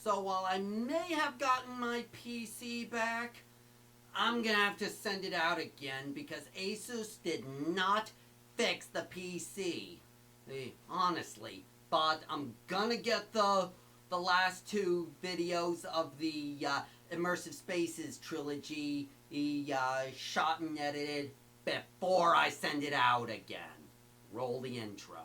So while I may have gotten my PC back, I'm gonna have to send it out again because Asus did not fix the PC. Honestly, but I'm gonna get the last two videos of the Immersive Spaces trilogy shot and edited before I send it out again. Roll the intro.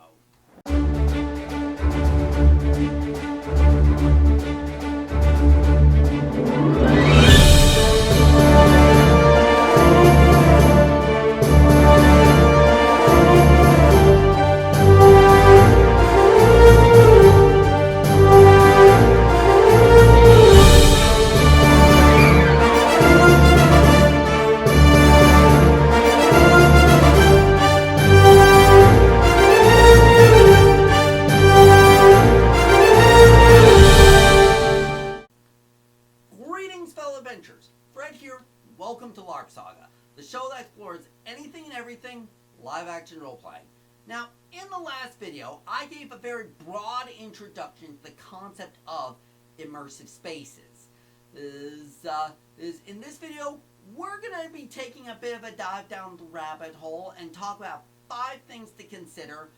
Greetings, fellow adventurers. Fred here. Welcome to LARP Saga, the show that explores anything and everything live-action role-playing. Now, in the last video, I gave a very broad introduction to the concept of immersive spaces. In this video, we're going to be taking a bit of a dive down the rabbit hole and talk about 5 things to consider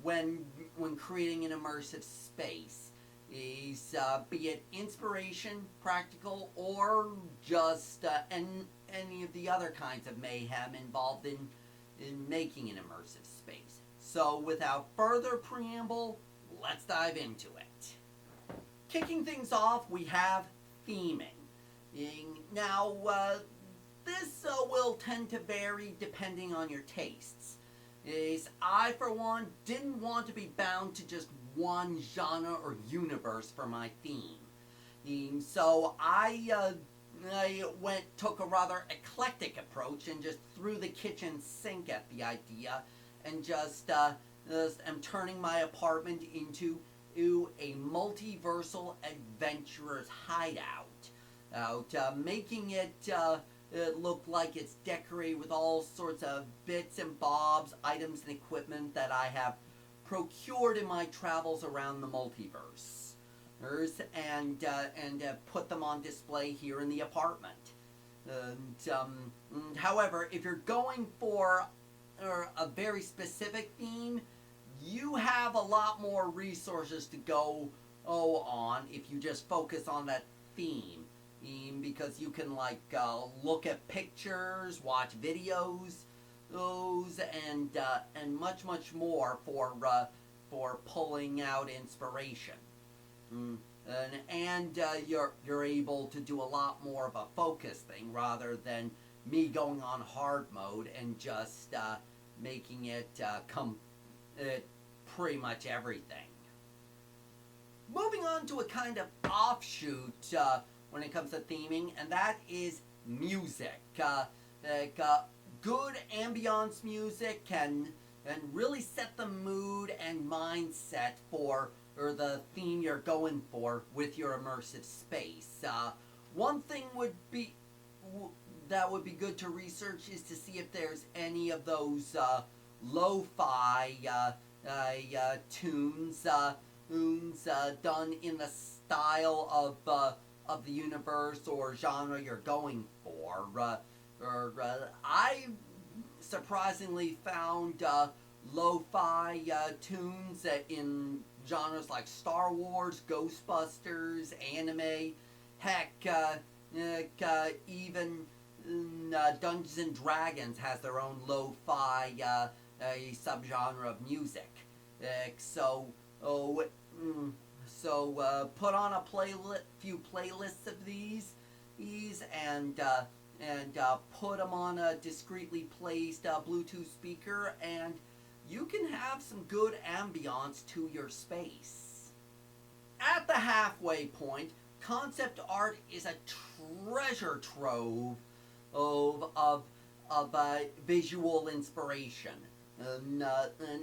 when creating an immersive space. Be it inspiration, practical, or just any of the other kinds of mayhem involved in making an immersive space. So without further preamble, let's dive into it. Kicking things off, we have theming. Now, this will tend to vary depending on your tastes. I, for one, didn't want to be bound to just one genre or universe for my theme. So I took a rather eclectic approach and just threw the kitchen sink at the idea and just am turning my apartment into a multiversal adventurer's hideout. Making it look like it's decorated with all sorts of bits and bobs, items and equipment that I have procured in my travels around the multiverse, and put them on display here in the apartment. However, if you're going for a very specific theme, you have a lot more resources to go on if you just focus on that theme. Because you can look at pictures, watch videos, and much more for pulling out inspiration. And you're able to do a lot more of a focus thing rather than me going on hard mode and just making it pretty much everything. Moving on to a kind of offshoot when it comes to theming, and that is music. Good ambiance music can really set the mood and mindset for the theme you're going for with your immersive space. One thing that would be good to research is to see if there's any of those lo-fi tunes done in the style of the universe or genre you're going for. I surprisingly found lo-fi tunes in genres like Star Wars, Ghostbusters, anime, heck, even Dungeons and Dragons has their own lo-fi subgenre of music. So put on a few playlists of these and put them on a discreetly placed Bluetooth speaker, and you can have some good ambiance to your space. At the halfway point, concept art is a treasure trove of visual inspiration, and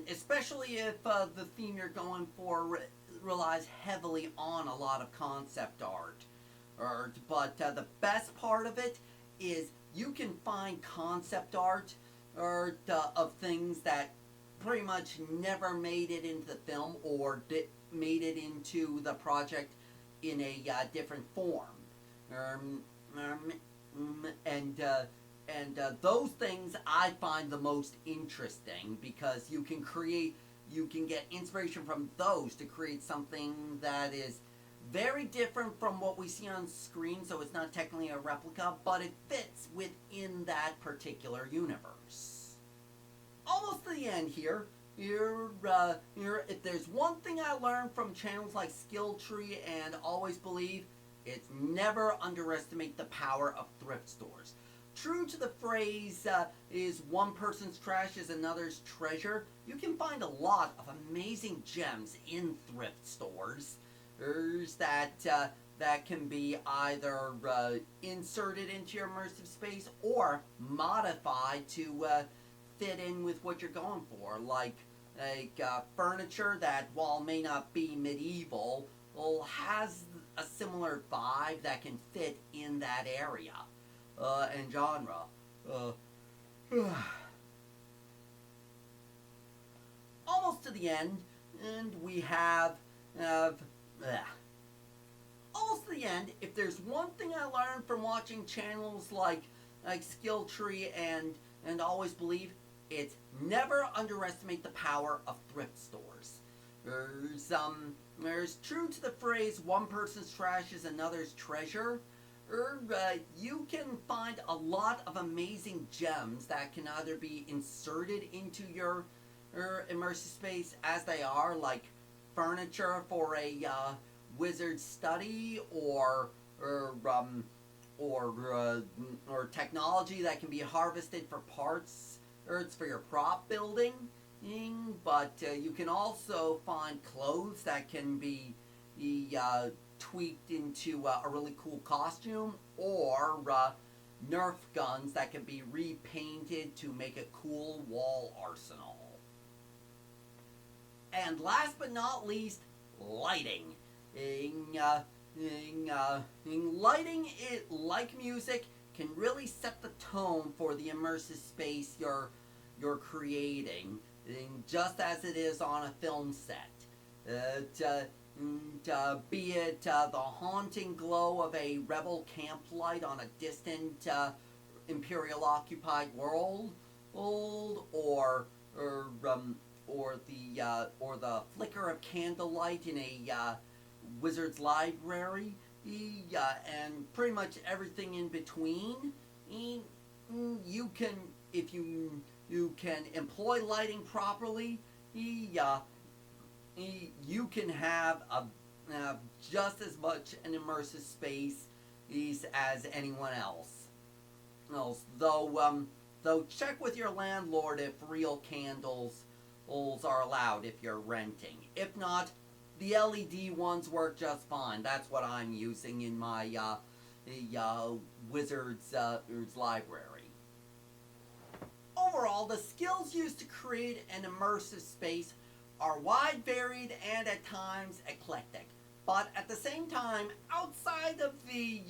especially if the theme you're going for relies heavily on a lot of concept art. But the best part of it is you can find concept art of things that pretty much never made it into the film or made it into the project in a different form. Um, um, and those things I find the most interesting because you can get inspiration from those to create something that is very different from what we see on screen, so it's not technically a replica, but it fits within that particular universe. Almost to the end here. If there's one thing I learned from channels like Skilltree and Always Believe, it's never underestimate the power of thrift stores. True to the phrase, is one person's trash is another's treasure, you can find a lot of amazing gems in thrift stores. There's that can be either inserted into your immersive space or modified to fit in with what you're going for. Like furniture that, while may not be medieval, has a similar vibe that can fit in that area and genre. Almost to the end, and we have almost to the end. If there's one thing I learned from watching channels like Skilltree and Always Believe, it's never underestimate the power of thrift stores. There's true to the phrase one person's trash is another's treasure. You can find a lot of amazing gems that can either be inserted into your immersive space as they are, like furniture for a wizard study, or technology that can be harvested for parts, or it's for your prop building. But you can also find clothes that can be tweaked into a really cool costume, or Nerf guns that can be repainted to make a cool wall arsenal. And last but not least, lighting. Lighting, it, like music, can really set the tone for the immersive space you're creating, just as it is on a film set. Be it the haunting glow of a rebel camp light on a distant Imperial occupied world, or the flicker of candlelight in a wizard's library, and pretty much everything in between. You can, if you can employ lighting properly, you can have just as much an immersive space as anyone else. Though check with your landlord if real candles are allowed if you're renting. If not, the LED ones work just fine. That's what I'm using in my wizard's library. Overall, the skills used to create an immersive space are wide, varied, and at times eclectic. But at the same time, outside of the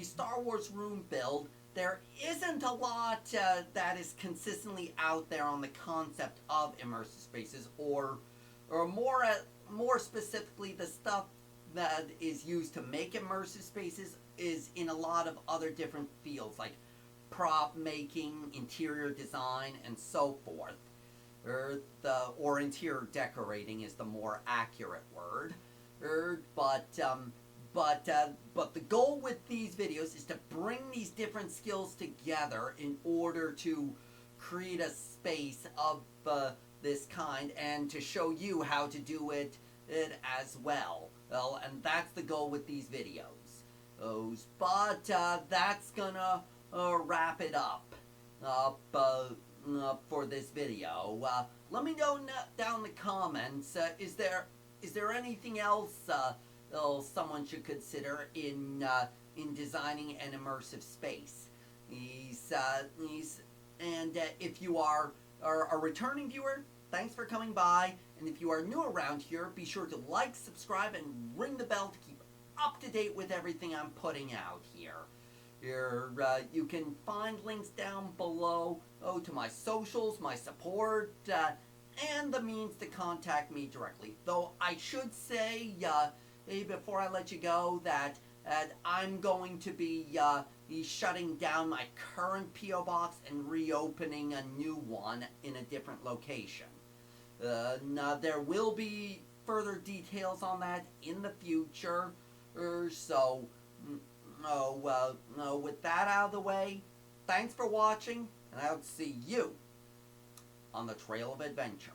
Star Wars room build, there isn't a lot that is consistently out there on the concept of immersive spaces, or more specifically, the stuff that is used to make immersive spaces is in a lot of other different fields, like prop making, interior design, and so forth. Or interior decorating is the more accurate word. But the goal with these videos is to bring these different skills together in order to create a space of this kind, and to show you how to do it as well. And that's the goal with these videos. But that's gonna wrap it up for this video. Let me know down in the comments, is there anything else someone should consider in designing an immersive space? And if you are a returning viewer, thanks for coming by. And if you are new around here, be sure to like, subscribe, and ring the bell to keep up to date with everything I'm putting out here. You can find links down below to my socials, my support, and the means to contact me directly. Though I should say, before I let you go, that I'm going to be shutting down my current P.O. box and reopening a new one in a different location. Now, there will be further details on that in the future, so with that out of the way, thanks for watching, and I'll see you on the Trail of Adventure.